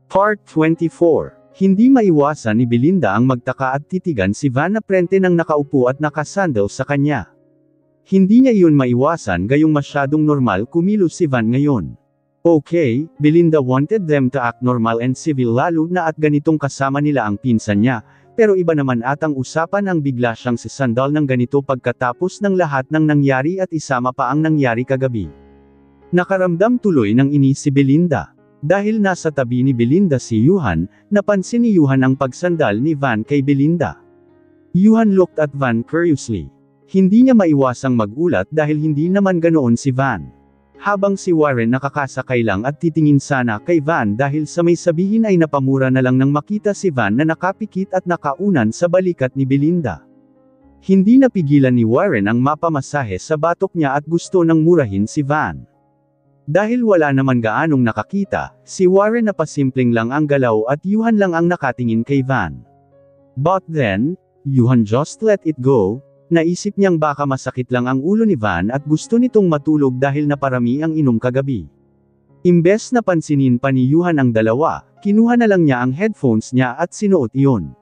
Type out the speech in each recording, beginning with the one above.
Part 24. Hindi maiwasan ni Belinda ang magtaka at titigan si Van na prente ng nakaupo at nakasandal sa kanya. Hindi niya iyon maiwasan gayong masyadong normal kumilos si Van ngayon. Okay, Belinda wanted them to act normal and civil lalo na at ganitong kasama nila ang pinsan niya, pero iba naman atang usapan ang bigla siyang sisandal ng ganito pagkatapos ng lahat ng nangyari at isama pa ang nangyari kagabi. Nakaramdam tuloy ng inis si Belinda. Dahil nasa tabi ni Belinda si Yuhan, napansin ni Yuhan ang pagsandal ni Van kay Belinda. Yuhan looked at Van curiously. Hindi niya maiwasang magulat dahil hindi naman ganoon si Van. Habang si Warren nakakasakay lang at titingin sana kay Van dahil sa may sabihin ay napamura na lang nang makita si Van na nakapikit at nakaunan sa balikat ni Belinda. Hindi napigilan ni Warren ang mapamasahe sa batok niya at gusto nang murahin si Van. Dahil wala naman gaanong nakakita, si Warren napasimpleng lang ang galaw at Yuhan lang ang nakatingin kay Van. But then, Yuhan just let it go. Naisip niyang baka masakit lang ang ulo ni Van at gusto nitong matulog dahil naparami ang inom kagabi. Imbes na pansinin pa ni Yuhan ang dalawa, kinuha na lang niya ang headphones niya at sinuot iyon.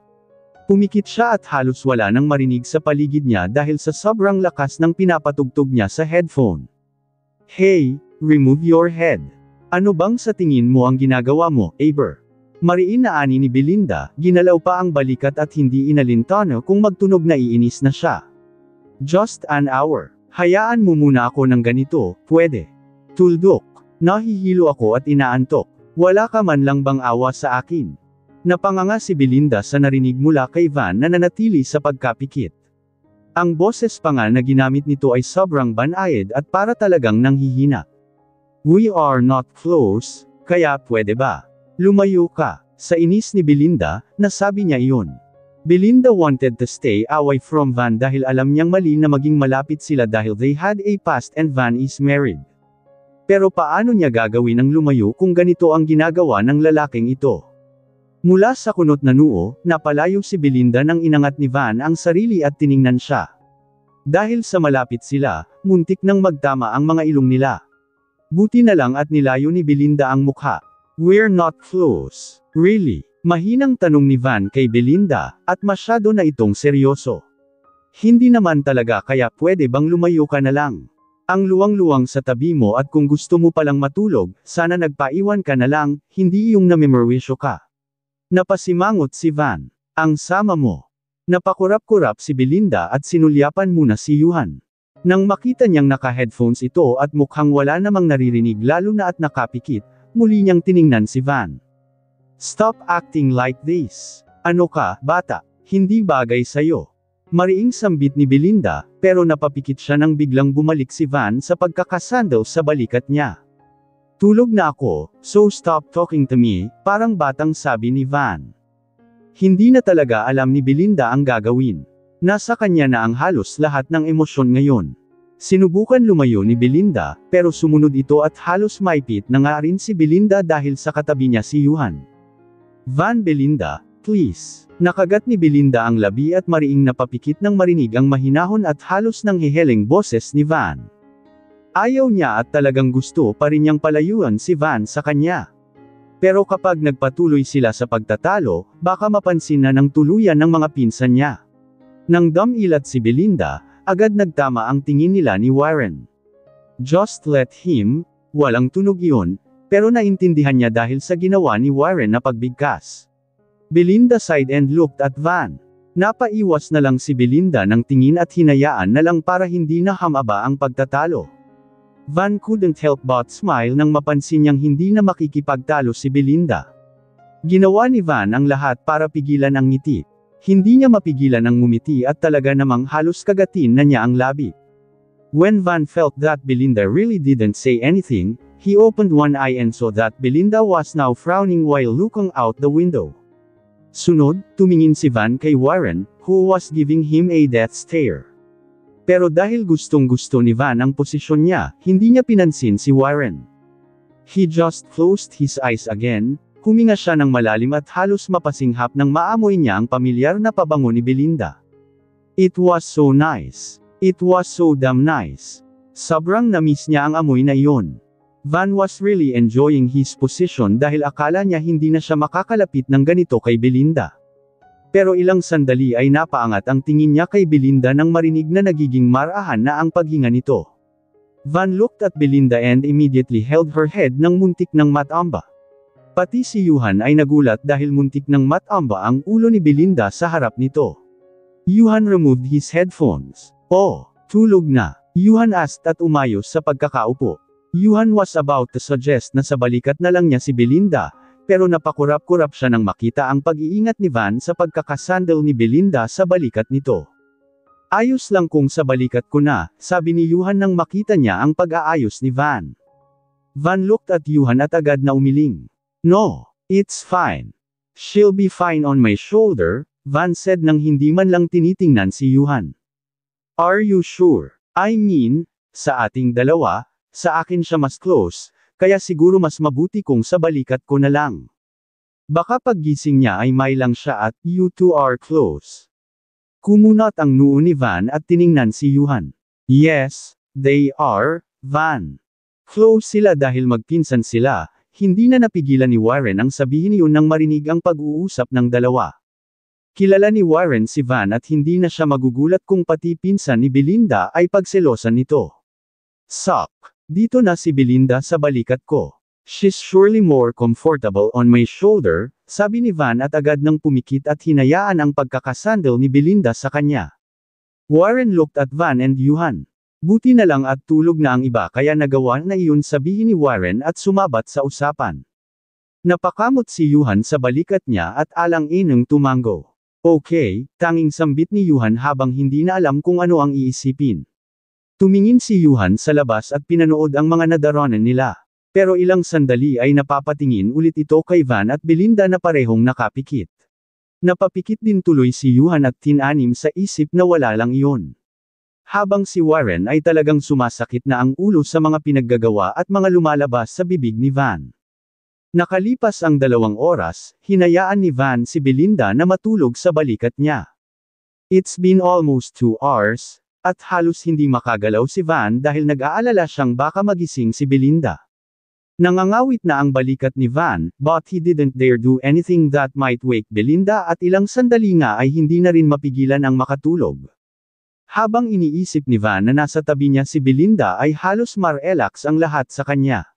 Pumikit siya at halos wala nang marinig sa paligid niya dahil sa sobrang lakas ng pinapatugtog niya sa headphone. Hey! Remove your head. Ano bang sa tingin mo ang ginagawa mo, Aber? Mariin na ani ni Belinda, ginalaw pa ang balikat at hindi inalintana kung magtunog na iinis na siya. Just an hour. Hayaan mo muna ako ng ganito, pwede. Tuldok. Nahihilo ako at inaantok. Wala ka man lang bang awa sa akin? Napanganga si Belinda sa narinig mula kay Van na nanatili sa pagkapikit. Ang boses pa nga na ginamit nito ay sobrang banayad at para talagang nanghihina. We are not close, kaya pwede ba? Lumayo ka. Sa inis ni Belinda, nasabi niya iyon. Belinda wanted to stay away from Van dahil alam niyang mali na maging malapit sila dahil they had a past and Van is married. Pero paano niya gagawin ang lumayo kung ganito ang ginagawa ng lalaking ito? Mula sa kunot na noo, napalayo si Belinda nang inangat ni Van ang sarili at tiningnan siya. Dahil sa malapit sila, muntik nang magtama ang mga ilong nila. Buti na lang at nilayo ni Belinda ang mukha. We're not close. Really? Mahinang tanong ni Van kay Belinda, at masyado na itong seryoso. Hindi naman talaga kaya pwede bang lumayo ka na lang? Ang luwang-luwang sa tabi mo at kung gusto mo palang matulog, sana nagpaiwan ka na lang, hindi yung namemorisyo ka. Napasimangot si Van. Ang sama mo. Napakurap-kurap si Belinda at sinulyapan muna si Yuhan. Nang makita niyang naka-headphones ito at mukhang wala namang naririnig lalo na at nakapikit, muli niyang tiningnan si Van. Stop acting like this. Ano ka, bata? Hindi bagay sa'yo. Mariing sambit ni Belinda, pero napapikit siya nang biglang bumalik si Van sa pagkakasandal sa balikat niya. Tulog na ako, so stop talking to me, parang batang sabi ni Van. Hindi na talaga alam ni Belinda ang gagawin. Nasa kanya na ang halos lahat ng emosyon ngayon. Sinubukan lumayo ni Belinda, pero sumunod ito at halos maipit na nga rin si Belinda dahil sa katabi niya si Yuhan. Van Belinda, please. Nakagat ni Belinda ang labi at mariing napapikit nang marinig ang mahinahon at halos nang hiheling boses ni Van. Ayaw niya at talagang gusto pa rin niyang palayuan si Van sa kanya. Pero kapag nagpatuloy sila sa pagtatalo, baka mapansin na ng tuluyan ng mga pinsan niya. Nang dumilat si Belinda, agad nagtama ang tingin nila ni Warren. Just let him, walang tunog iyon, pero naintindihan niya dahil sa ginawa ni Warren na pagbigkas. Belinda sighed and looked at Van. Napaiwas na lang si Belinda ng tingin at hinayaan na lang para hindi na hamaba ang pagtatalo. Van couldn't help but smile nang mapansin niyang hindi na makikipagtalo si Belinda. Ginawa ni Van ang lahat para pigilan ang ngiti. Hindi niya mapigilan ang ngumiti at talaga namang halos kagatin na niya ang labi. When Van felt that Belinda really didn't say anything, he opened one eye and saw that Belinda was now frowning while looking out the window. Sunod, tumingin si Van kay Warren, who was giving him a death stare. Pero dahil gustong-gusto ni Van ang posisyon niya, hindi niya pinansin si Warren. He just closed his eyes again. Huminga siya ng malalim at halos mapasinghap nang maamoy niya ang pamilyar na pabango ni Belinda. It was so nice. It was so damn nice. Sobrang na-miss niya ang amoy na iyon. Van was really enjoying his position dahil akala niya hindi na siya makakalapit ng ganito kay Belinda. Pero ilang sandali ay napaangat ang tingin niya kay Belinda nang marinig na nagiging marahan na ang paghinga nito. Van looked at Belinda and immediately held her head ng muntik ng matamba. Pati si Yuhan ay nagulat dahil muntik ng matamba ang ulo ni Belinda sa harap nito. Yuhan removed his headphones. "Oh, tulog na?" Yuhan asked at umayos sa pagkakaupo. Yuhan was about to suggest na sa balikat na lang niya si Belinda, pero napakurap-kurap siya nang makita ang pag-iingat ni Van sa pagkakasandal ni Belinda sa balikat nito. "Ayos lang kung sa balikat ko na," sabi ni Yuhan nang makita niya ang pag-aayos ni Van. Van looked at Yuhan at agad na umiling. "No, it's fine. She'll be fine on my shoulder," Van said nang hindi man lang tinitingnan si Yuhan. "Are you sure? I mean, sa ating dalawa, sa akin siya mas close, kaya siguro mas mabuti kung sa balikat ko na lang. Baka paggising niya ay may lang siya at you two are close." Kumunot ang noo ni Van at tiningnan si Yuhan. "Yes, they are, Van. Close sila dahil magpinsan sila." Hindi na napigilan ni Warren ang sabihin iyon nang marinig ang pag-uusap ng dalawa. Kilala ni Warren si Van at hindi na siya magugulat kung pati pinsan ni Belinda ay pagselosan nito. "Suck. Dito na si Belinda sa balikat ko. She's surely more comfortable on my shoulder," sabi ni Van at agad nang pumikit at hinayaan ang pagkakasandal ni Belinda sa kanya. Warren looked at Van and Yuhan. Buti na lang at tulog na ang iba kaya nagawa na iyon sabihin ni Warren at sumabat sa usapan. Napakamot si Yuhan sa balikat niya at alang-inang tumango. "Okay," tanging sambit ni Yuhan habang hindi na alam kung ano ang iisipin. Tumingin si Yuhan sa labas at pinanood ang mga nadaraanan nila. Pero ilang sandali ay napapatingin ulit ito kay Van at Belinda na parehong nakapikit. Napapikit din tuloy si Yuhan at tinanim sa isip na wala lang iyon. Habang si Warren ay talagang sumasakit na ang ulo sa mga pinaggagawa at mga lumalabas sa bibig ni Van. Nakalipas ang 2 oras, hinayaan ni Van si Belinda na matulog sa balikat niya. It's been almost 2 hours, at halos hindi makagalaw si Van dahil nag-aalala siyang baka magising si Belinda. Nangangawit na ang balikat ni Van, but he didn't dare do anything that might wake Belinda at ilang sandali nga ay hindi na rin mapigilan ang makatulog. Habang iniisip ni Van na nasa tabi niya si Belinda ay halos ma-relax ang lahat sa kanya.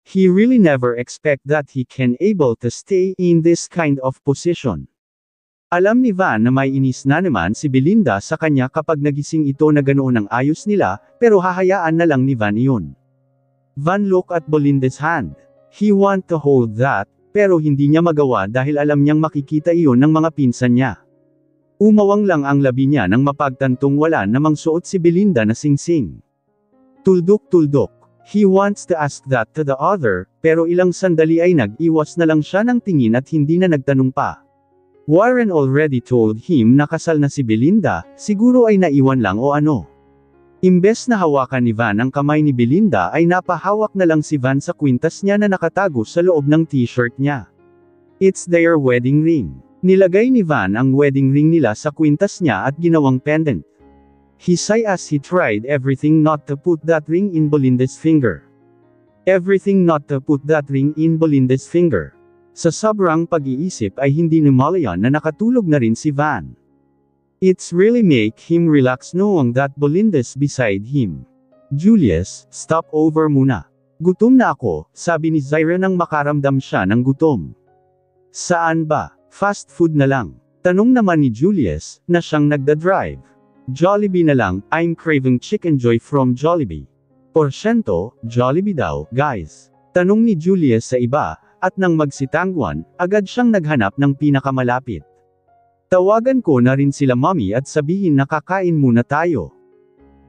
He really never expect that he can able to stay in this kind of position. Alam ni Van na may inis na naman si Belinda sa kanya kapag nagising ito na ganoon ang ayos nila, pero hahayaan na lang ni Van iyon. Van looked at Belinda's hand. He want to hold that, pero hindi niya magawa dahil alam niyang makikita iyon ng mga pinsan niya. Umawang lang ang labi niya nang mapagtantong wala namang suot si Belinda na singsing. Tuldok-tuldok. He wants to ask that to the other, pero ilang sandali ay nag-iwas na lang siya ng tingin at hindi na nagtanong pa. Warren already told him na kasal na si Belinda, siguro ay naiwan lang o ano. Imbes na hawakan ni Van ang kamay ni Belinda ay napahawak na lang si Van sa kwintas niya na nakatago sa loob ng t-shirt niya. It's their wedding ring. Nilagay ni Van ang wedding ring nila sa kwintas niya at ginawang pendant. He sighed as he tried everything not to put that ring in Belinda's finger. Everything not to put that ring in Belinda's finger. Sa sobrang pag-iisip ay hindi namalayan na nakatulog na rin si Van. It's really make him relax knowing that Belinda's beside him. Julius, stop over muna. Gutom na ako, sabi ni Zaira nang makaramdam siya ng gutom. Saan ba? Fast food na lang. Tanong naman ni Julius, na siyang nagda-drive. Jollibee na lang, I'm craving chicken joy from Jollibee. Porsyento, Jollibee daw, guys. Tanong ni Julius sa iba, at nang magsitangguan, agad siyang naghanap ng pinakamalapit. Tawagan ko na rin sila mommy at sabihin na kakain muna tayo.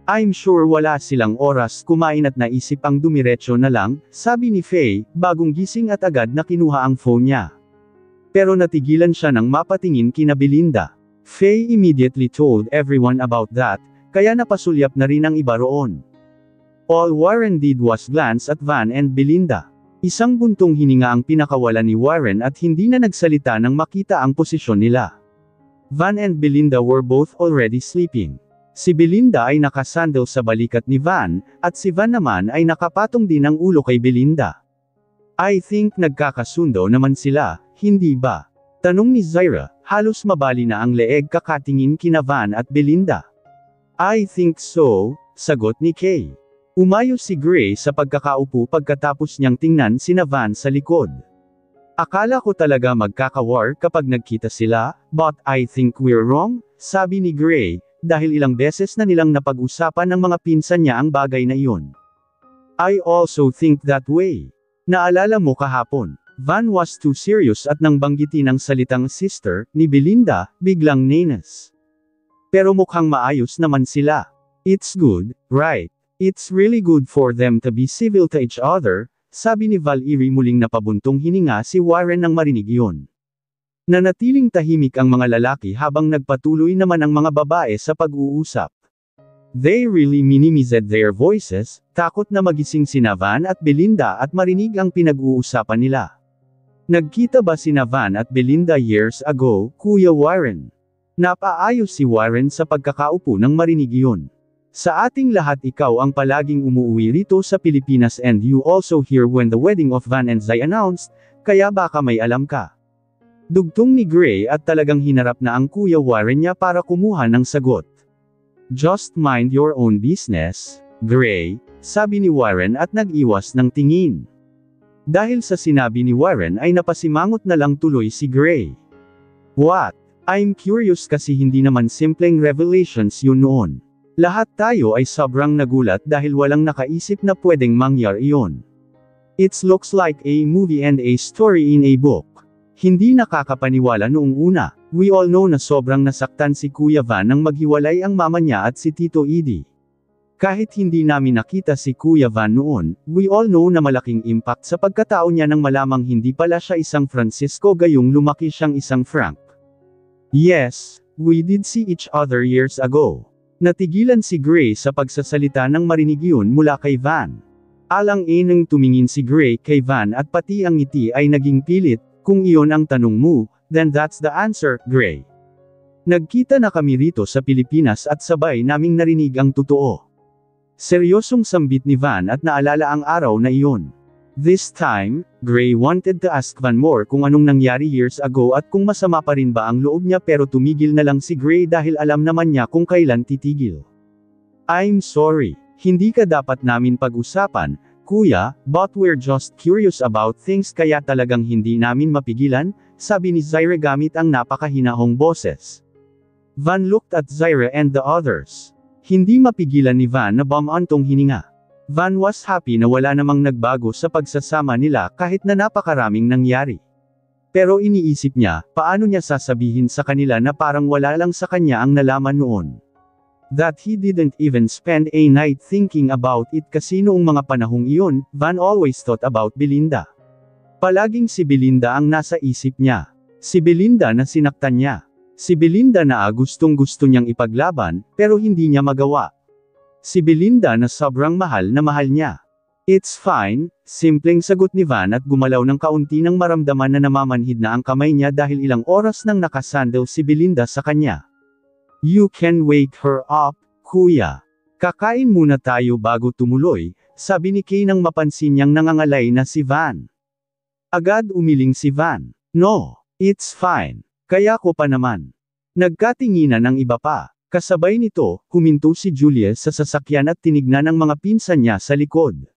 I'm sure wala silang oras kumain at naisip ang dumiretso na lang, sabi ni Faye, bagong gising at agad na kinuha ang phone niya. Pero natigilan siya nang mapatingin kina Belinda. Faye immediately told everyone about that, kaya napasulyap na rin ang iba roon. All Warren did was glance at Van and Belinda. Isang buntong hininga ang pinakawala ni Warren at hindi na nagsalita nang makita ang posisyon nila. Van and Belinda were both already sleeping. Si Belinda ay nakasandal sa balikat ni Van, at si Van naman ay nakapatong din ang ulo kay Belinda. I think nagkakasundo naman sila, hindi ba? Tanong ni Zaira, halos mabali na ang leeg kakatingin kina Van at Belinda. I think so, sagot ni Kay. Umayos si Gray sa pagkakaupo pagkatapos niyang tingnan sina Van sa likod. Akala ko talaga magkakawar kapag nagkita sila, but I think we're wrong, sabi ni Gray, dahil ilang beses na nilang napag-usapan ng mga pinsan niya ang bagay na iyon. I also think that way. Naalala mo kahapon, Van was too serious at nang banggitin ang salitang sister, ni Belinda, biglang nenes. Pero mukhang maayos naman sila. It's good, right? It's really good for them to be civil to each other, sabi ni Valerie muling napabuntong hininga si Warren nang marinig iyon. Nanatiling tahimik ang mga lalaki habang nagpatuloy naman ang mga babae sa pag-uusap. They really minimized their voices, takot na magising sina Van at Belinda at marinig ang pinag-uusapan nila. Nagkita ba sina Van at Belinda years ago, Kuya Warren? Napaayos si Warren sa pagkakaupo nang marinig iyon. Sa ating lahat ikaw ang palaging umuwi rito sa Pilipinas and you also hear when the wedding of Van and Zai announced, kaya baka may alam ka. Dugtong ni Gray at talagang hinarap na ang Kuya Warren niya para kumuha ng sagot. Just mind your own business, Gray, sabi ni Warren at nag-iwas ng tingin. Dahil sa sinabi ni Warren ay napasimangot na lang tuloy si Gray. What? I'm curious kasi hindi naman simpleng revelations yun noon. Lahat tayo ay sobrang nagulat dahil walang nakaisip na pwedeng mangyari iyon. It looks like a movie and a story in a book. Hindi nakakapaniwala noong una. We all know na sobrang nasaktan si Kuya Van nang maghiwalay ang mama niya at si Tito Edie. Kahit hindi namin nakita si Kuya Van noon, we all know na malaking impact sa pagkatao niya nang malamang hindi pala siya isang Francisco gayong lumaki siyang isang Frank. Yes, we did see each other years ago. Natigilan si Gray sa pagsasalita nang marinig yun mula kay Van. Alang-inang tumingin si Gray kay Van at pati ang ngiti ay naging pilit. Kung iyon ang tanong mo, then that's the answer, Gray. Nagkita na kami rito sa Pilipinas at sabay naming narinig ang totoo. Seryosong sambit ni Van at naalala ang araw na iyon. This time, Gray wanted to ask Van more kung anong nangyari years ago at kung masama pa rin ba ang loob niya pero tumigil na lang si Gray dahil alam naman niya kung kailan titigil. I'm sorry, hindi ka dapat namin pag-usapan, Kuya, but we're just curious about things kaya talagang hindi namin mapigilan, sabi ni Zaira gamit ang napakahinahong boses. Van looked at Zaira and the others. Hindi mapigilan ni Van na bumantong hininga. Van was happy na wala namang nagbago sa pagsasama nila kahit na napakaraming nangyari. Pero iniisip niya, paano niya sasabihin sa kanila na parang wala lang sa kanya ang nalaman noon. That he didn't even spend a night thinking about it kasi noong mga panahong iyon, Van always thought about Belinda. Palaging si Belinda ang nasa isip niya. Si Belinda na sinaktan niya. Si Belinda na gustong-gusto niyang ipaglaban, pero hindi niya magawa. Si Belinda na sobrang mahal na mahal niya. It's fine, simpleng sagot ni Van at gumalaw ng kaunti nang maramdaman na namamanhid na ang kamay niya dahil ilang oras nang nakasandal si Belinda sa kanya. You can wake her up, Kuya. Kakain muna tayo bago tumuloy, sabi ni Kay nang mapansin niyang nangangalay na si Van. Agad umiling si Van. No, it's fine. Kaya ko pa naman. Nagkatinginan ang iba pa. Kasabay nito, huminto si Julius sa sasakyan at tinignan ang mga pinsan niya sa likod.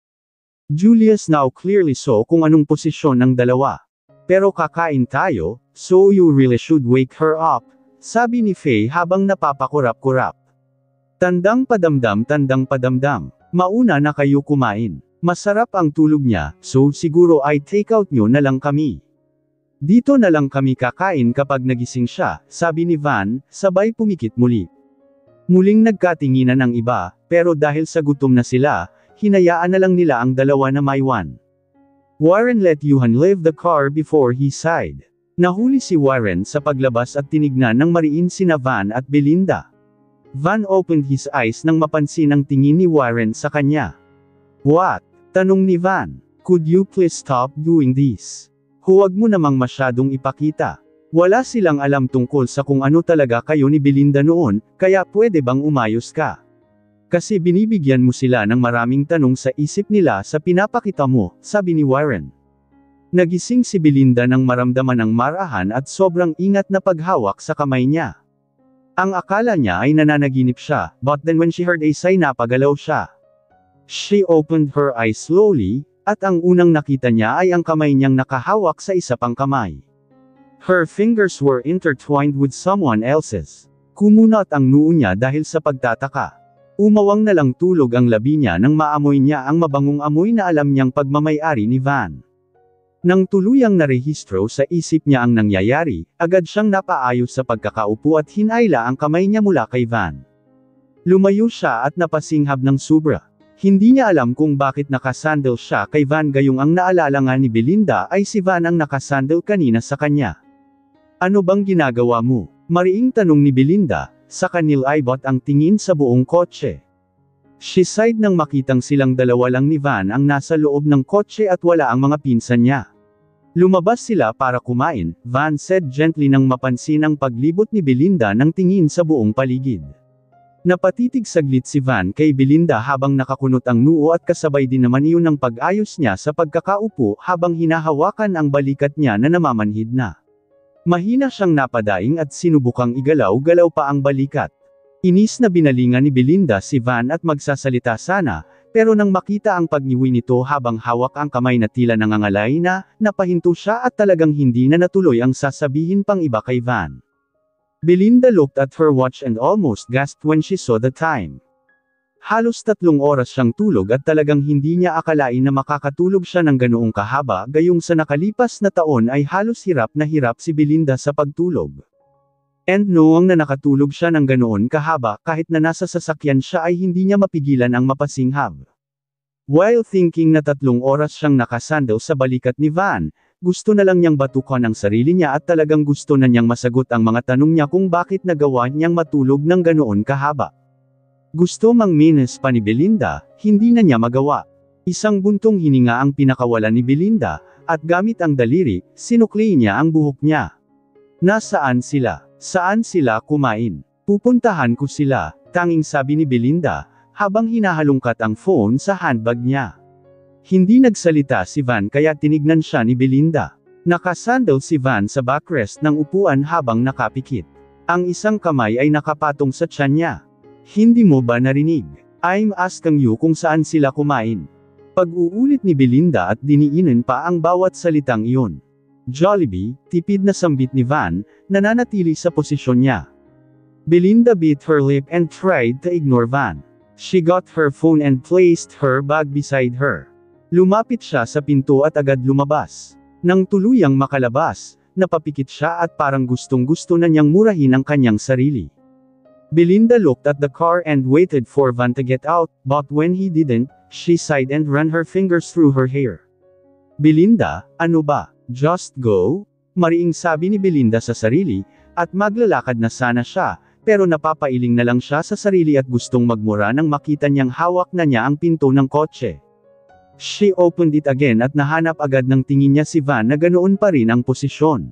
Julius now clearly saw kung anong posisyon ng dalawa. Pero kakain tayo, so you really should wake her up, sabi ni Faye habang napapakurap-kurap. Tandang padamdam, mauna na kayo kumain. Masarap ang tulog niya, so siguro ay take out nyo na lang kami. Dito na lang kami kakain kapag nagising siya, sabi ni Van, sabay pumikit muli. Muling nagkatinginan ang iba, pero dahil sa gutom na sila, hinayaan na lang nila ang dalawa na maiwan. Warren let Yuhan leave the car before he sighed. Nahuli si Warren sa paglabas at tinignan ng mariin sina Van at Belinda. Van opened his eyes nang mapansin ang tingin ni Warren sa kanya. What? Tanong ni Van. Could you please stop doing this? Huwag mo namang masyadong ipakita. Wala silang alam tungkol sa kung ano talaga kayo ni Belinda noon, kaya pwede bang umayos ka? Kasi binibigyan mo sila ng maraming tanong sa isip nila sa pinapakita mo, sabi ni Warren. Nagising si Belinda nang maramdaman ng marahan at sobrang ingat na paghawak sa kamay niya. Ang akala niya ay nananaginip siya, but then when she heard a sigh napagalaw siya. She opened her eyes slowly, at ang unang nakita niya ay ang kamay niyang nakahawak sa isa pang kamay. Her fingers were intertwined with someone else's. Kumunat ang noo niya dahil sa pagtataka. Umawang na lang tulog ang labi niya nang maamoy niya ang mabangong amoy na alam niyang pagmamay-ari ni Van. Nang tuluyang narehistro sa isip niya ang nangyayari, agad siyang napaayos sa pagkakaupo at hinayla ang kamay niya mula kay Van. Lumayo siya at napasinghap ng sobra. Hindi niya alam kung bakit nakasandal siya kay Van gayong ang naalala nga ni Belinda ay si Van ang nakasandal kanina sa kanya. Ano bang ginagawa mo? Mariing tanong ni Belinda, sa kanilibot ang tingin sa buong kotse. She sighed nang makitang silang dalawa lang ni Van ang nasa loob ng kotse at wala ang mga pinsan niya. Lumabas sila para kumain, Van said gently nang mapansin ang paglibot ni Belinda ng tingin sa buong paligid. Napatitig saglit si Van kay Belinda habang nakakunot ang noo at kasabay din naman iyon ang pag-ayos niya sa pagkakaupo habang hinahawakan ang balikat niya na namamanhid na. Mahina siyang napadaing at sinubukang igalaw-galaw pa ang balikat. Inis na binalingan ni Belinda si Van at magsasalita sana, pero nang makita ang pagniwi nito habang hawak ang kamay na tila nangangalay na, napahinto siya at talagang hindi na natuloy ang sasabihin pang iba kay Van. Belinda looked at her watch and almost gasped when she saw the time. Halos 3 oras siyang tulog at talagang hindi niya akalain na makakatulog siya ng ganoong kahaba gayong sa nakalipas na taon ay halos hirap na hirap si Belinda sa pagtulog. And noong na nakatulog siya ng ganoon kahaba kahit na nasa sasakyan siya ay hindi niya mapigilan ang mapasinghap. While thinking na 3 oras siyang nakasandal sa balikat ni Van, gusto na lang niyang batukan ang sarili niya at talagang gusto na niyang masagot ang mga tanong niya kung bakit nagawa niyang matulog ng ganoon kahaba. Gusto mang minus pa ni Belinda, hindi na niya magawa. Isang buntong hininga ang pinakawalan ni Belinda, at gamit ang daliri, sinukli niya ang buhok niya. Nasaan sila? Saan sila kumain? Pupuntahan ko sila, tanging sabi ni Belinda, habang hinahalungkat ang phone sa handbag niya. Hindi nagsalita si Van kaya tinignan siya ni Belinda. Nakasandal si Van sa backrest ng upuan habang nakapikit. Ang isang kamay ay nakapatong sa tiyan niya. Hindi mo ba narinig? I'm asking you kung saan sila kumain. Pag-uulit ni Belinda at diniinin pa ang bawat salitang iyon. Jollibee, tipid na sambit ni Van, nananatili sa posisyon niya. Belinda bit her lip and tried to ignore Van. She got her phone and placed her bag beside her. Lumapit siya sa pinto at agad lumabas. Nang tuluyang makalabas, napapikit siya at parang gustong-gusto na niyang murahin ang kanyang sarili. Belinda looked at the car and waited for Van to get out, but when he didn't, she sighed and ran her fingers through her hair. Belinda, ano ba? Just go? Mariing sabi ni Belinda sa sarili, at maglalakad na sana siya, pero napapailing na lang siya sa sarili at gustong magmura nang makita niyang hawak na niya ang pinto ng kotse. She opened it again at nahanap agad ng tingin niya si Van na ganoon pa rin ang posisyon.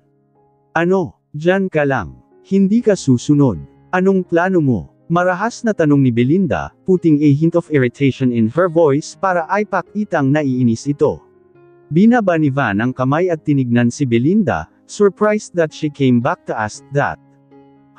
Ano? Diyan ka lang. Hindi ka susunod. Anong plano mo? Marahas na tanong ni Belinda, putting a hint of irritation in her voice para ay pakitang naiinis ito. Binaba ni Van ang kamay at tinignan si Belinda, surprised that she came back to ask that.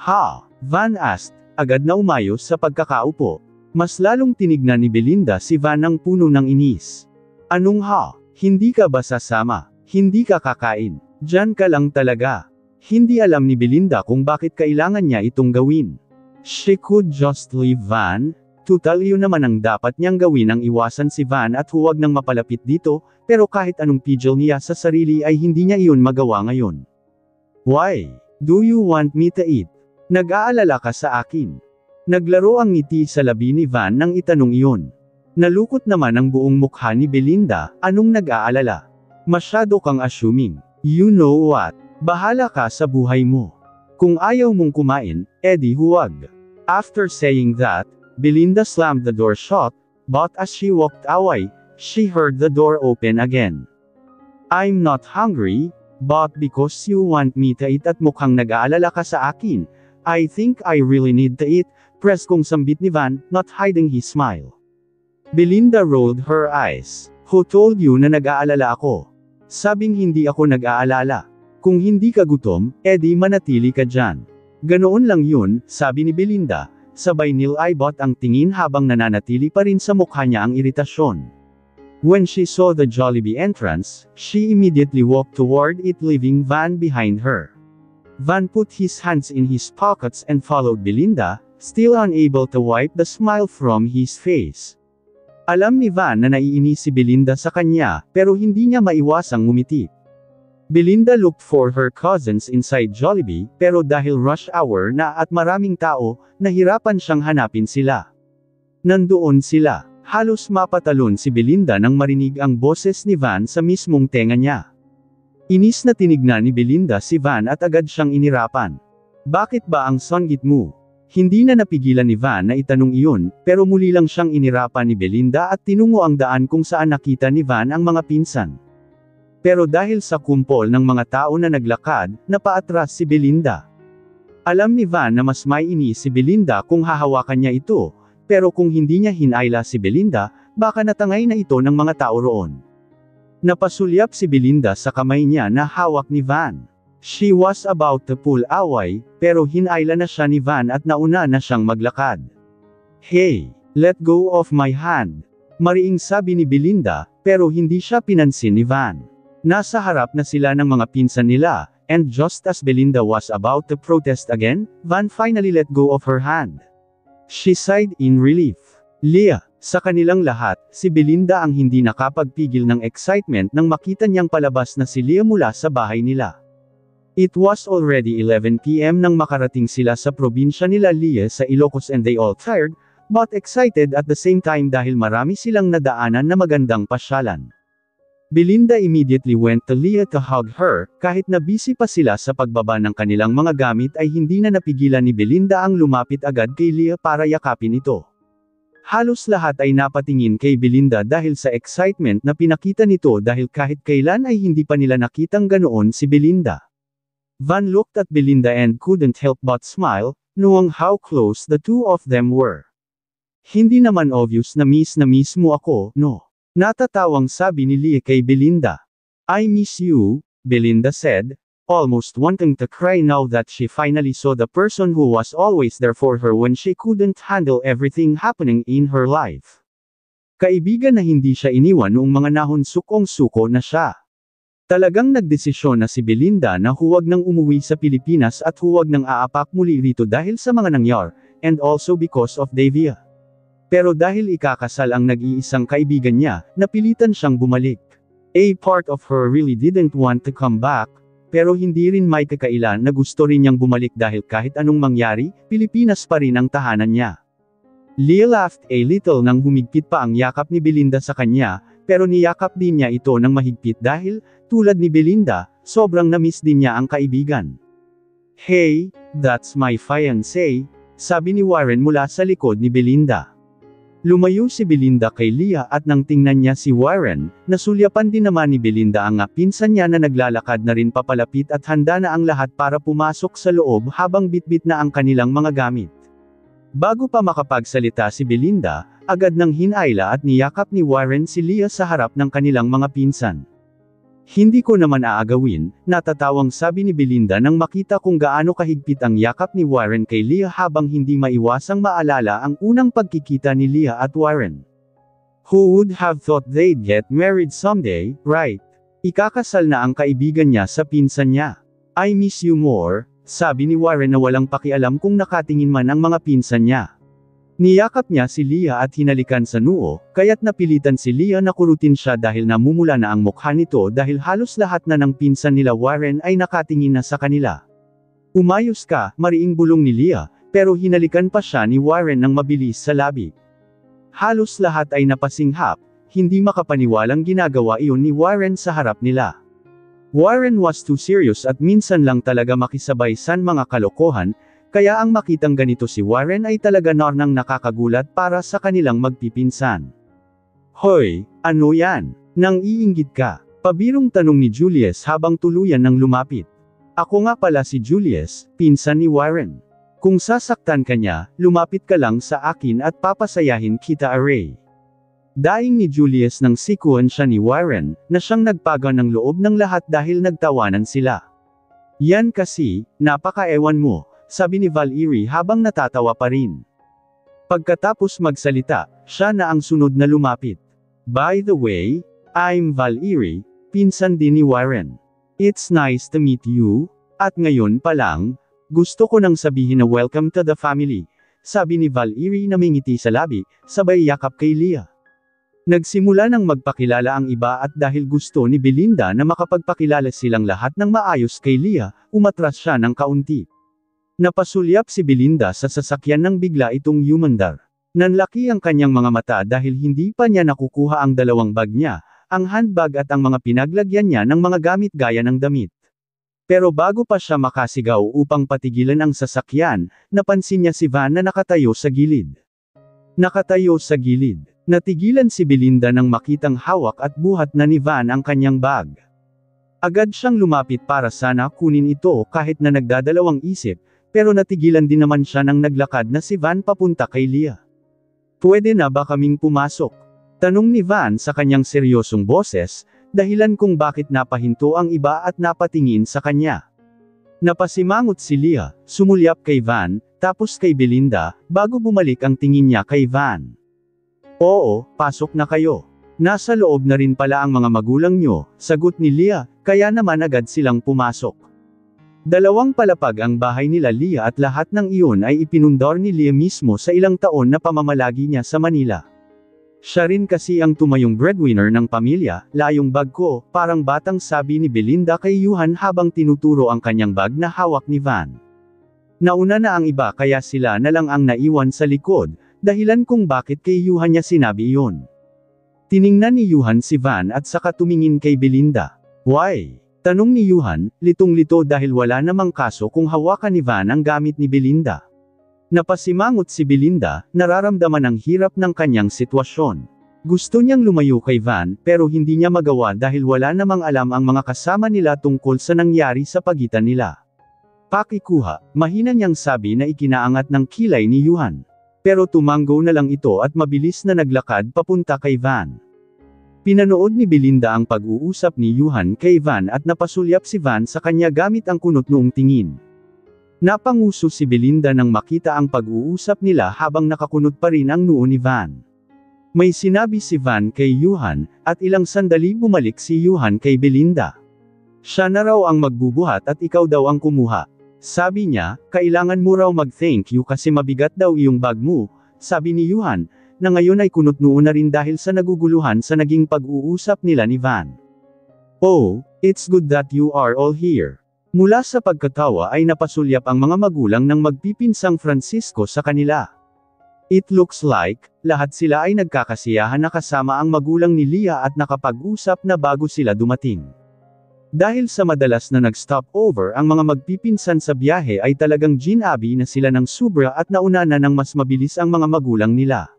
Ha? Van asked, agad na umayos sa pagkakaupo. Mas lalong tinignan ni Belinda si Van ng puno ng inis. Anong ha? Hindi ka ba sasama? Hindi ka kakain? Diyan ka lang talaga. Hindi alam ni Belinda kung bakit kailangan niya itong gawin. She could just leave Van. Tutal yun naman ang dapat niyang gawin ang iwasan si Van at huwag nang mapalapit dito, pero kahit anong pigil niya sa sarili ay hindi niya iyon magawa ngayon. Why? Do you want me to eat? Nag-aalala ka sa akin. Naglaro ang ngiti sa labi ni Van nang itanong iyon. Nalukot naman ang buong mukha ni Belinda, anong nag-aalala? Masyado kang assuming. You know what? Bahala ka sa buhay mo. Kung ayaw mong kumain, edi huwag. After saying that, Belinda slammed the door shut, but as she walked away, she heard the door open again. I'm not hungry, But because you want me to eat at mukhang nag-aalala ka sa akin, I think I really need to eat, press kong sambit ni Van, not hiding his smile. Belinda rolled her eyes. Who told you na nag-aalala ako? Sabing hindi ako nag-aalala. Kung hindi ka gutom, edi manatili ka dyan. Ganoon lang yun, sabi ni Belinda, sabay nilibot ang tingin habang nananatili pa rin sa mukha niya ang iritasyon. When she saw the Jollibee entrance, she immediately walked toward it leaving Van behind her. Van put his hands in his pockets and followed Belinda, still unable to wipe the smile from his face. Alam ni Van na naiinis si Belinda sa kanya, pero hindi niya maiwasang ngumiti. Belinda looked for her cousins inside Jollibee, pero dahil rush hour na at maraming tao, nahirapan siyang hanapin sila. Nandoon sila. Halos mapatalon si Belinda nang marinig ang boses ni Van sa mismong tenga niya. Inis na tinignan ni Belinda si Van at agad siyang inirapan. Bakit ba ang songgit mo? Hindi na napigilan ni Van na itanong iyon, pero muli lang siyang inirapan ni Belinda at tinungo ang daan kung saan nakita ni Van ang mga pinsan. Pero dahil sa kumpol ng mga tao na naglakad, napaatras si Belinda. Alam ni Van na mas may inis si Belinda kung hahawakan niya ito, pero kung hindi niya hinayla si Belinda, baka natangay na ito ng mga tao roon. Napasulyap si Belinda sa kamay niya na hawak ni Van. She was about to pull away, pero hinayla na siya ni Van at nauna na siyang maglakad. Hey, let go of my hand. Mariing sabi ni Belinda, pero hindi siya pinansin ni Van. Nasa harap na sila ng mga pinsan nila, and just as Belinda was about to protest again, Van finally let go of her hand. She sighed in relief. Leah, sa kanilang lahat, si Belinda ang hindi nakapagpigil ng excitement nang makita niyang palabas na si Leah mula sa bahay nila. It was already 11 p.m. nang makarating sila sa probinsya nila Leah sa Ilocos and they all tired, but excited at the same time dahil marami silang nadaanan na magandang pasyalan. Belinda immediately went to Leah to hug her, kahit na busy pa sila sa pagbaba ng kanilang mga gamit ay hindi na napigilan ni Belinda ang lumapit agad kay Leah para yakapin ito. Halos lahat ay napatingin kay Belinda dahil sa excitement na pinakita nito dahil kahit kailan ay hindi pa nila nakitang ganoon si Belinda. Van looked at Belinda and couldn't help but smile, knowing how close the two of them were. Hindi naman obvious na miss mo ako, no? Natatawang sabi ni Leah kay Belinda. I miss you, Belinda said, almost wanting to cry now that she finally saw the person who was always there for her when she couldn't handle everything happening in her life. Kaibigan na hindi siya iniwan noong mga nahon sukong-suko na siya. Talagang nagdesisyon na si Belinda na huwag nang umuwi sa Pilipinas at huwag nang aapak muli rito dahil sa mga nangyar, and also because of Davia. Pero dahil ikakasal ang nag-iisang kaibigan niya, napilitan siyang bumalik. A part of her really didn't want to come back, pero hindi rin may kakailan na gusto rin niyang bumalik dahil kahit anong mangyari, Pilipinas pa rin ang tahanan niya. Leah laughed a little nang humigpit pa ang yakap ni Belinda sa kanya, pero niyakap din niya ito ng mahigpit dahil, tulad ni Belinda, sobrang na-miss din niya ang kaibigan. Hey, that's my fiancé, sabi ni Warren mula sa likod ni Belinda. Lumayo si Belinda kay Leah at nang tingnan niya si Warren, nasulyapan din naman ni Belinda ang pinsan niya na naglalakad na rin papalapit at handa na ang lahat para pumasok sa loob habang bitbit na ang kanilang mga gamit. Bago pa makapagsalita si Belinda, agad nang hinayla at niyakap ni Warren si Leah sa harap ng kanilang mga pinsan. Hindi ko naman aagawin, natatawang sabi ni Belinda nang makita kung gaano kahigpit ang yakap ni Warren kay Leah habang hindi maiwasang maalala ang unang pagkikita ni Leah at Warren. Who would have thought they'd get married someday, right? Ikakasal na ang kaibigan niya sa pinsan niya. I miss you more, sabi ni Warren na walang pakialam kung nakatingin man ang mga pinsan niya. Niyakap niya si Leah at hinalikan sa noo, kaya't napilitan si Leah na kurutin siya dahil namumula na ang mukha nito dahil halos lahat na ng pinsan nila Warren ay nakatingin na sa kanila. Umayos ka, mariing bulong ni Leah, pero hinalikan pa siya ni Warren ng mabilis sa labi. Halos lahat ay napasinghap, hindi makapaniwalang ginagawa iyon ni Warren sa harap nila. Warren was too serious at minsan lang talaga makisabay sa mga kalokohan, kaya ang makitang ganito si Warren ay talaga narnang nakakagulat para sa kanilang magpipinsan. Hoy, ano yan? Nang iinggit ka? Pabirong tanong ni Julius habang tuluyan ng lumapit. Ako nga pala si Julius, pinsan ni Warren. Kung sasaktan ka niya, lumapit ka lang sa akin at papasayahin kita Ray. Daing ni Julius nang sikuhan siya ni Warren, na siyang nagpaga ng loob ng lahat dahil nagtawanan sila. Yan kasi, napaka-ewan mo, sabi ni Valerie habang natatawa pa rin. Pagkatapos magsalita, siya na ang sunod na lumapit. By the way, I'm Valerie, pinsan din ni Warren. It's nice to meet you, at ngayon pa lang, gusto ko nang sabihin na welcome to the family, sabi ni Valerie na mingiti sa labi, sabay yakap kay Leah. Nagsimula nang magpakilala ang iba at dahil gusto ni Belinda na makapagpakilala silang lahat ng maayos kay Leah, umatras siya ng kaunti. Napasulyap si Belinda sa sasakyan nang bigla itong yumandar. Nanlaki ang kanyang mga mata dahil hindi pa niya nakukuha ang dalawang bag niya, ang handbag at ang mga pinaglagyan niya ng mga gamit gaya ng damit. Pero bago pa siya makasigaw upang patigilan ang sasakyan, napansin niya si Van na nakatayo sa gilid. Natigilan si Belinda nang makitang hawak at buhat na ni Van ang kanyang bag. Agad siyang lumapit para sana kunin ito kahit na nagdadalawang isip, pero natigilan din naman siya nang naglakad na si Van papunta kay Leah. Pwede na ba kaming pumasok? Tanong ni Van sa kanyang seryosong boses, dahilan kung bakit napahinto ang iba at napatingin sa kanya. Napasimangot si Leah, sumulyap kay Van, tapos kay Belinda, bago bumalik ang tingin niya kay Van. Oo, pasok na kayo. Nasa loob na rin pala ang mga magulang nyo, sagot ni Leah, kaya naman agad silang pumasok. Dalawang palapag ang bahay nila Leah at lahat ng iyon ay ipinundar ni Leah mismo sa ilang taon na pamamalagi niya sa Manila. Siya rin kasi ang tumayong breadwinner ng pamilya, layong bag ko, parang batang sabi ni Belinda kay Yuhan habang tinuturo ang kanyang bag na hawak ni Van. Nauna na ang iba kaya sila na lang ang naiwan sa likod, dahilan kung bakit kay Yuhan niya sinabi iyon. Tiningnan ni Yuhan si Van at saka tumingin kay Belinda. Why? Tanong ni Yuhan, litong-lito dahil wala namang kaso kung hawakan ni Van ang gamit ni Belinda. Napasimangot si Belinda, nararamdaman ang hirap ng kanyang sitwasyon. Gusto niyang lumayo kay Van pero hindi niya magawa dahil wala namang alam ang mga kasama nila tungkol sa nangyari sa pagitan nila. Pakikuha, mahina niyang sabi na ikinaangat ng kilay ni Yuhan. Pero tumanggo na lang ito at mabilis na naglakad papunta kay Van. Pinanood ni Belinda ang pag-uusap ni Yuhan kay Van at napasulyap si Van sa kanya gamit ang kunot noong tingin. Napanguso si Belinda nang makita ang pag-uusap nila habang nakakunot pa rin ang noo ni Van. May sinabi si Van kay Yuhan, at ilang sandali bumalik si Yuhan kay Belinda. Siya na raw ang magbubuhat at ikaw daw ang kumuha. Sabi niya, kailangan mo raw mag-thank you kasi mabigat daw iyong bag mo, sabi ni Yuhan, na ngayon ay kunot noo na rin dahil sa naguguluhan sa naging pag-uusap nila ni Van. Oh, it's good that you are all here. Mula sa pagkatawa ay napasulyap ang mga magulang ng magpipinsang Francisco sa kanila. It looks like, lahat sila ay nagkakasiyahan na kasama ang magulang ni Leah at nakapag-usap na bago sila dumating. Dahil sa madalas na nag-stop over ang mga magpipinsan sa biyahe ay talagang ginabi na sila ng sobra at nauna na ng mas mabilis ang mga magulang nila.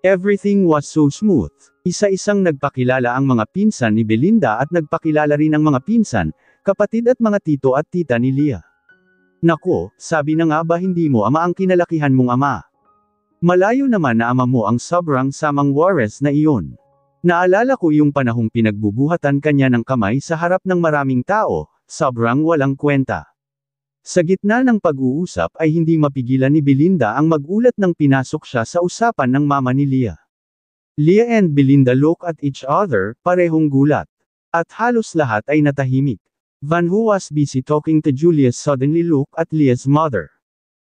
Everything was so smooth. Isa-isang nagpakilala ang mga pinsan ni Belinda at nagpakilala rin ang mga pinsan, kapatid at mga tito at tita ni Leah. Nako, sabi na nga ba hindi mo ama ang kinalakihan mong ama? Malayo naman na ama mo ang sobrang samang Juarez na iyon. Naalala ko yung panahong pinagbubuhatan kanya ng kamay sa harap ng maraming tao, sobrang walang kwenta. Sa gitna ng pag-uusap ay hindi mapigilan ni Belinda ang magulat nang pinasok siya sa usapan ng mama ni Leah. Leah and Belinda look at each other, parehong gulat. At halos lahat ay natahimik. Van who was busy talking to Julius suddenly looked at Leah's mother.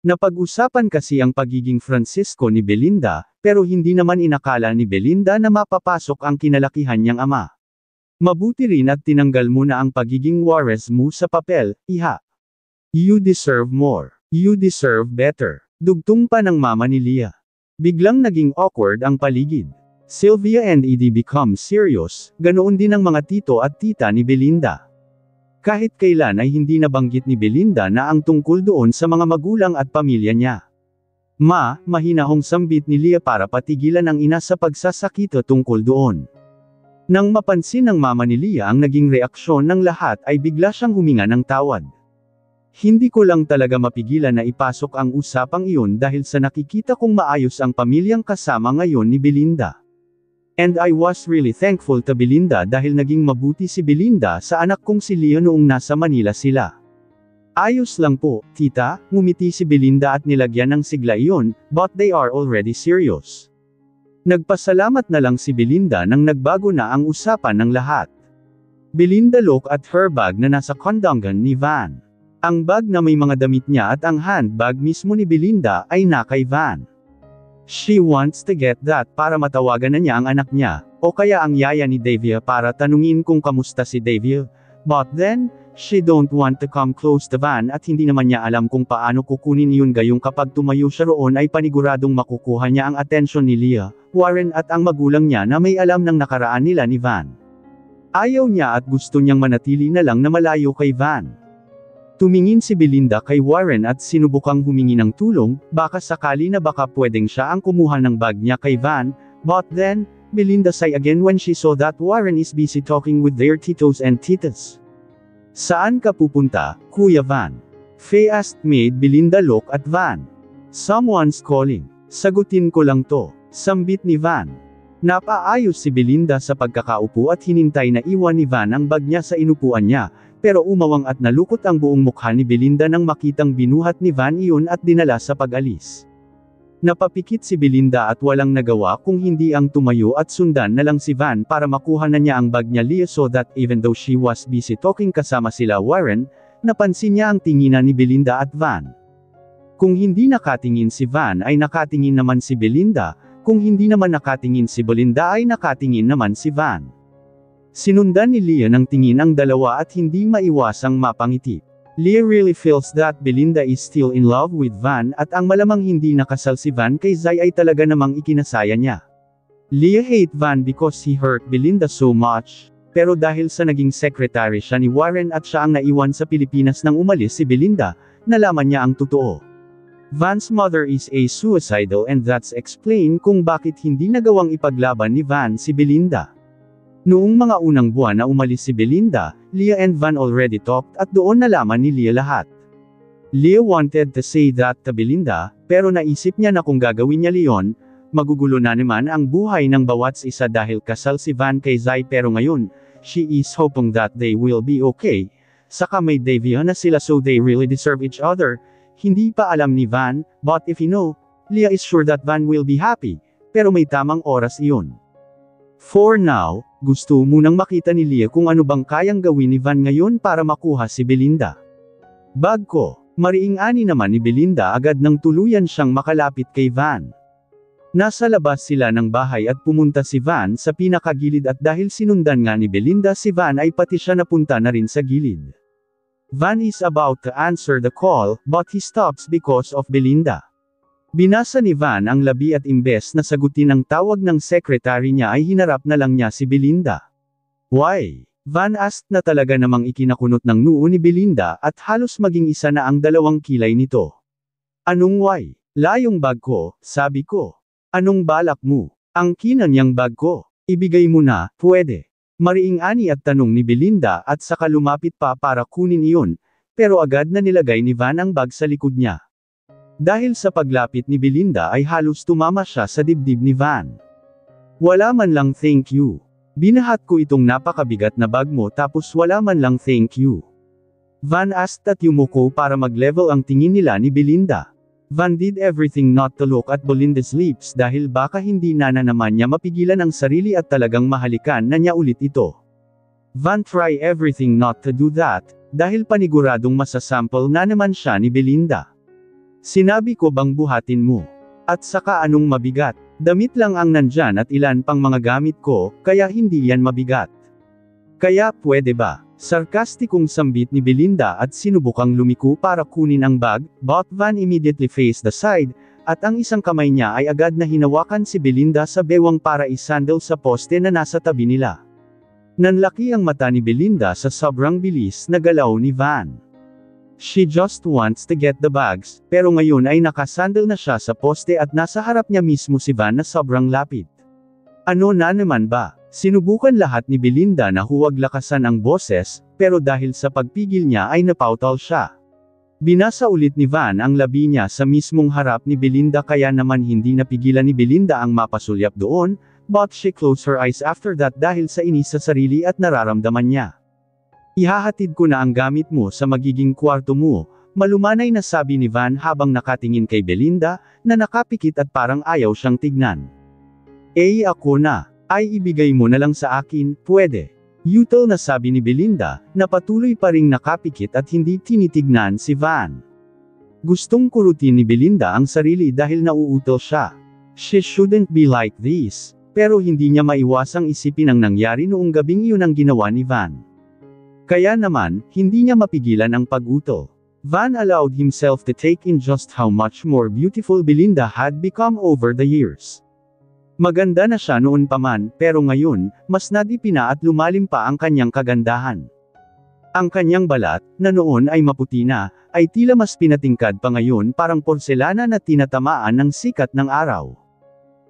Napag-usapan kasi ang pagiging Francisco ni Belinda, pero hindi naman inakala ni Belinda na mapapasok ang kinalakihan niyang ama. Mabuti rin at tinanggal mo na ang pagiging Juarez mo sa papel, iha. You deserve more. You deserve better. Dugtong pa ng mama ni Leah. Biglang naging awkward ang paligid. Sylvia and Edie become serious, ganoon din ang mga tito at tita ni Belinda. Kahit kailan ay hindi nabanggit ni Belinda na ang tungkol doon sa mga magulang at pamilya niya. Mahinahong sambit ni Leah para patigilan ang ina sa pagsasakito tungkol doon. Nang mapansin ng mama ni Leah ang naging reaksyon ng lahat ay bigla siyang huminga ng tawad. Hindi ko lang talaga mapigilan na ipasok ang usapang iyon dahil sa nakikita kong maayos ang pamilyang kasama ngayon ni Belinda. And I was really thankful to Belinda dahil naging mabuti si Belinda sa anak kong si Leah noong nasa Manila sila. Ayos lang po, tita, ngumiti si Belinda at nilagyan ng sigla iyon, but they are already serious. Nagpasalamat na lang si Belinda nang nagbago na ang usapan ng lahat. Belinda looked at her bag na nasa kondongan ni Van. Ang bag na may mga damit niya at ang handbag mismo ni Belinda ay na kay Van. She wants to get that para matawagan na niya ang anak niya, o kaya ang yaya ni Davia para tanungin kung kamusta si Davia. But then, she don't want to come close to Van at hindi naman niya alam kung paano kukunin iyon gayong kapag tumayo siya roon ay paniguradong makukuha niya ang atensyon ni Leah, Warren at ang magulang niya na may alam ng nakaraan nila ni Van. Ayaw niya at gusto niyang manatili na lang na malayo kay Van. Tumingin si Belinda kay Warren at sinubukang humingi ng tulong, baka sakali na baka pwedeng siya ang kumuha ng bag niya kay Van, but then, Belinda sighed again when she saw that Warren is busy talking with their titos and titas. Saan ka pupunta, Kuya Van? Faye asked made Belinda look at Van. Someone's calling. Sagutin ko lang to, sambit ni Van. Napaayos si Belinda sa pagkakaupo at hinintay na iwan ni Van ang bag niya sa inupuan niya, pero umawang at nalukot ang buong mukha ni Belinda nang makitang binuhat ni Van iyon at dinala sa pag-alis. Napapikit si Belinda at walang nagawa kung hindi ang tumayo at sundan na lang si Van para makuha na niya ang bag niya Leah so that even though she was busy talking kasama sila Warren, napansin niya ang tinginan ni Belinda at Van. Kung hindi nakatingin si Van ay nakatingin naman si Belinda, kung hindi naman nakatingin si Belinda ay nakatingin naman si Van. Sinundan ni Leah ng tingin ang dalawa at hindi maiwasang mapangiti. Leah really feels that Belinda is still in love with Van at ang malamang hindi nakasal si Van kay Zai ay talaga namang ikinasaya niya. Leah hate Van because he hurt Belinda so much, pero dahil sa naging secretary siya ni Warren at siya ang naiwan sa Pilipinas nang umalis si Belinda, nalaman niya ang totoo. Van's mother is a suicidal and that's explain kung bakit hindi nagawang ipaglaban ni Van si Belinda. Noong mga unang buwan na umalis si Belinda, Leah and Van already talked at doon nalaman ni Leah lahat. Leah wanted to say that to Belinda, pero naisip niya na kung gagawin niya iyon, magugulo na naman ang buhay ng bawat isa dahil kasal si Van kay Zai pero ngayon, she is hoping that they will be okay, saka may Davia na sila so they really deserve each other, hindi pa alam ni Van, but if you know, Leah is sure that Van will be happy, pero may tamang oras iyon. For now, gusto munang makita ni Leah kung ano bang kayang gawin ni Van ngayon para makuha si Belinda. Bag ko, mariing-ani naman ni Belinda agad nang tuluyan siyang makalapit kay Van. Nasa labas sila ng bahay at pumunta si Van sa pinakagilid at dahil sinundan nga ni Belinda si Van ay pati siya napunta na rin sa gilid. Van is about to answer the call, but he stops because of Belinda. Binasa ni Van ang labi at imbes na sagutin ang tawag ng secretary niya ay hinarap na lang niya si Belinda. Why? Van asked na talaga namang ikinakunot ng noo ni Belinda at halos maging isa na ang dalawang kilay nito. Anong why? Layong bag ko, sabi ko. Anong balak mo? Ang kinanyang bag ko. Ibigay mo na, pwede. Mariing-ani at tanong ni Belinda at saka lumapit pa para kunin iyon, pero agad na nilagay ni Van ang bag sa likod niya. Dahil sa paglapit ni Belinda ay halos tumama siya sa dibdib ni Van. Wala man lang thank you. Binahat ko itong napakabigat na bag mo tapos wala man lang thank you. Van asked at yumuko para mag-level ang tingin nila ni Belinda. Van did everything not to look at Belinda's lips dahil baka hindi na naman niya mapigilan ang sarili at talagang mahalikan na niya ulit ito. Van try everything not to do that, dahil paniguradong masasample na naman siya ni Belinda. Sinabi ko bang buhatin mo? At saka anong mabigat? Damit lang ang nandyan at ilan pang mga gamit ko, kaya hindi yan mabigat. Kaya pwede ba? Sarkastikong sambit ni Belinda at sinubukang lumiko para kunin ang bag, but Van immediately faced the side, at ang isang kamay niya ay agad na hinawakan si Belinda sa bewang para isandal sa poste na nasa tabi nila. Nanlaki ang mata ni Belinda sa sobrang bilis na galaw ni Van. She just wants to get the bags, pero ngayon ay nakasandal na siya sa poste at nasa harap niya mismo si Van na sobrang lapit. Ano na naman ba? Sinubukan lahat ni Belinda na huwag lakasan ang boses, pero dahil sa pagpigil niya ay napautal siya. Binasa ulit ni Van ang labi niya sa mismong harap ni Belinda kaya naman hindi napigilan ni Belinda ang mapasulyap doon, but she closed her eyes after that dahil sa inis sa sarili at nararamdaman niya. Ihahatid ko na ang gamit mo sa magiging kwarto mo, malumanay na sabi ni Van habang nakatingin kay Belinda, na nakapikit at parang ayaw siyang tignan. Ako na. Ay ibigay mo na lang sa akin, pwede. Yutal na sabi ni Belinda, na patuloy pa ring nakapikit at hindi tinitignan si Van. Gustong kurutin ni Belinda ang sarili dahil nauutal siya. She shouldn't be like this, pero hindi niya maiwasang isipin ang nangyari noong gabing iyon ang ginawa ni Van. Kaya naman, hindi niya mapigilan ang pag-utal. Van allowed himself to take in just how much more beautiful Belinda had become over the years. Maganda na siya noon pa man, pero ngayon, mas nadipina at lumalim pa ang kanyang kagandahan. Ang kanyang balat, na noon ay maputi na, ay tila mas pinatingkad pa ngayon parang porselana na tinatamaan ng sikat ng araw.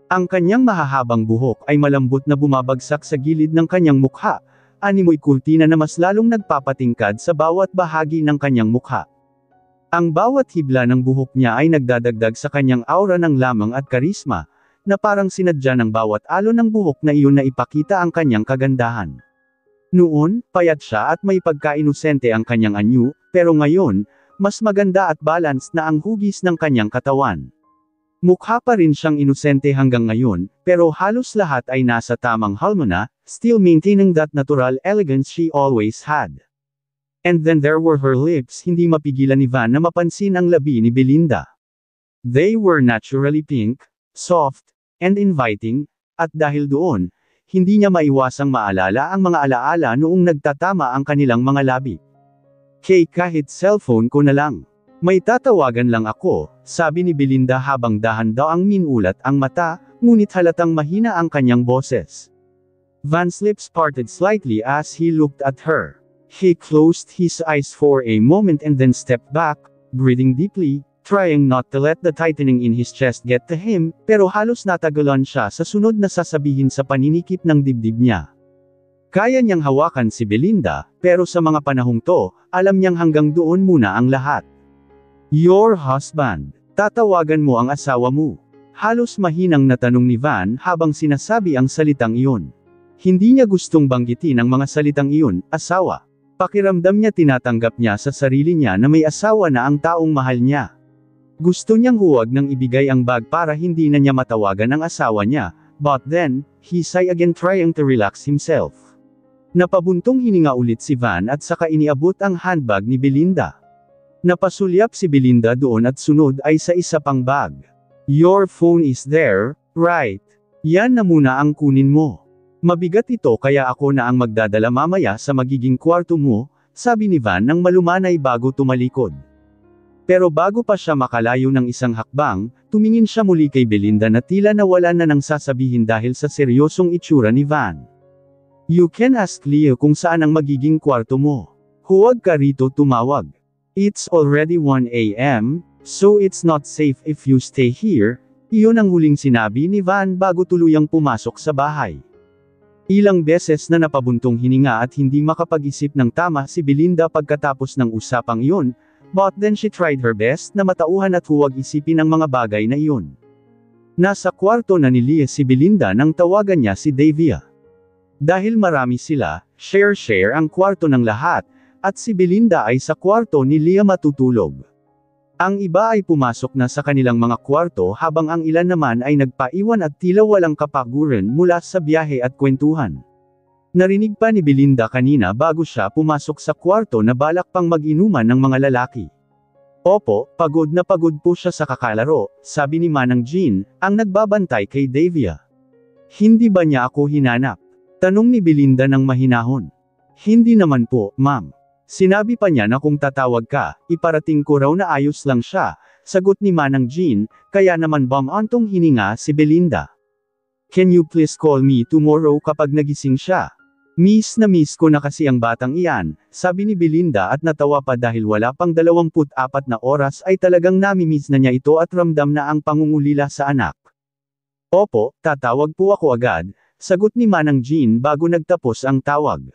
Ang kanyang mahahabang buhok ay malambot na bumabagsak sa gilid ng kanyang mukha, animoy kurtina na mas lalong nagpapatingkad sa bawat bahagi ng kanyang mukha. Ang bawat hibla ng buhok niya ay nagdadagdag sa kanyang aura ng lamang at karisma, na parang sinadya ng bawat alon ng buhok na iyon na ipakita ang kanyang kagandahan. Noon, payat siya at may pagka-inosente ang kanyang anyo, pero ngayon, mas maganda at balanced na ang hugis ng kanyang katawan. Mukha pa rin siyang inosente hanggang ngayon, pero halos lahat ay nasa tamang halma na, still maintaining that natural elegance she always had. And then there were her lips, hindi mapigilan ni Van na mapansin ang labi ni Belinda. They were naturally pink, soft, and inviting, at dahil doon, hindi niya maiwasang maalala ang mga alaala noong nagtatama ang kanilang mga labi. Kahit cellphone ko na lang. May tatawagan lang ako, sabi ni Belinda habang dahan-daang minulat ang mata, ngunit halatang mahina ang kanyang boses. Van's lips parted slightly as he looked at her. He closed his eyes for a moment and then stepped back, breathing deeply, trying not to let the tightening in his chest get to him, pero halos natagalan siya sa sunod na sasabihin sa paninikip ng dibdib niya. Kaya niyang hawakan si Belinda, pero sa mga panahong to, alam niyang hanggang doon muna ang lahat. Your husband. Tatawagan mo ang asawa mo. Halos mahinang natanong ni Van habang sinasabi ang salitang iyon. Hindi niya gustong banggitin ang mga salitang iyon, asawa. Pakiramdam niya tinatanggap niya sa sarili niya na may asawa na ang taong mahal niya. Gusto niyang huwag nang ibigay ang bag para hindi na niya matawagan ang asawa niya, but then, he sighed again trying to relax himself. Napabuntong hininga ulit si Van at saka iniabot ang handbag ni Belinda. Napasulyap si Belinda doon at sunod ay sa isa pang bag. Your phone is there, right? Yan na muna ang kunin mo. Mabigat ito kaya ako na ang magdadala mamaya sa magiging kwarto mo, sabi ni Van nang malumanay bago tumalikod. Pero bago pa siya makalayo ng isang hakbang, tumingin siya muli kay Belinda na tila nawalan na ng sasabihin dahil sa seryosong itsura ni Van. You can ask Leo kung saan ang magiging kwarto mo. Huwag ka rito tumawag. It's already 1 a.m., so it's not safe if you stay here, iyon ang huling sinabi ni Van bago tuluyang pumasok sa bahay. Ilang beses na napabuntong hininga at hindi makapag-isip ng tama si Belinda pagkatapos ng usapang iyon, but then she tried her best na matauhan at huwag isipin ang mga bagay na iyon. Nasa kwarto na ni Leah si Belinda nang tawagan niya si Davia. Dahil marami sila, share-share ang kwarto ng lahat, at si Belinda ay sa kwarto ni Leah matutulog. Ang iba ay pumasok na sa kanilang mga kwarto habang ang ilan naman ay nagpaiwan at tila walang kapaguran mula sa biyahe at kwentuhan. Narinig pa ni Belinda kanina bago siya pumasok sa kwarto na balak pang mag-inuman ng mga lalaki. Opo, pagod na pagod po siya sa kakalaro, sabi ni Manang Jean, ang nagbabantay kay Davia. Hindi ba niya ako hinanap? Tanong ni Belinda ng mahinahon. Hindi naman po, ma'am. Sinabi pa niya na kung tatawag ka, iparating ko raw na ayos lang siya, sagot ni Manang Jean, kaya naman bumantong hininga si Belinda. Can you please call me tomorrow kapag nagising siya? Miss na miss ko na kasi ang batang iyan, sabi ni Belinda at natawa pa dahil wala pang 24 na oras ay talagang namimiss na niya ito at ramdam na ang pangungulila sa anak. Opo, tatawag po ako agad, Sagot ni Manang Jean bago nagtapos ang tawag.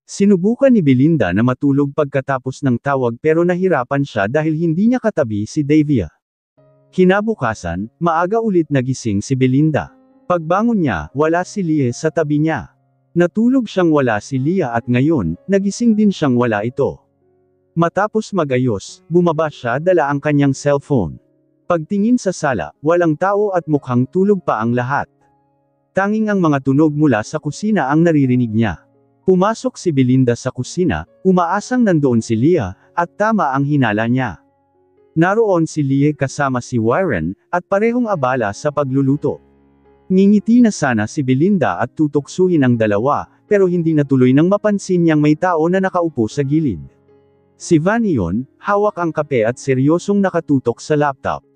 Sinubukan ni Belinda na matulog pagkatapos ng tawag pero nahirapan siya dahil hindi niya katabi si Davia. Kinabukasan, maaga ulit nagising si Belinda. Pagbangon niya, wala si Leah sa tabi niya. Natulog siyang wala si Leah at ngayon, nagising din siyang wala ito. Matapos magayos, bumaba siya dala ang kanyang cellphone. Pagtingin sa sala, walang tao at mukhang tulog pa ang lahat. Tanging ang mga tunog mula sa kusina ang naririnig niya. Pumasok si Belinda sa kusina, umaasang nandoon si Leah, at tama ang hinala niya. Naroon si Leah kasama si Warren, at parehong abala sa pagluluto. Ngingiti na sana si Belinda at tutuksuhin ang dalawa, pero hindi natuloy nang mapansin niyang may tao na nakaupo sa gilid. Si Van iyon, hawak ang kape at seryosong nakatutok sa laptop.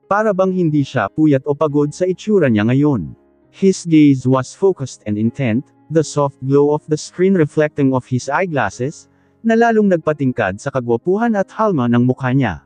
Para bang hindi siya puyat o pagod sa itsura niya ngayon. His gaze was focused and intent, the soft glow of the screen reflecting off his eyeglasses, na lalong nagpatingkad sa kagwapuhan at halma ng mukha niya.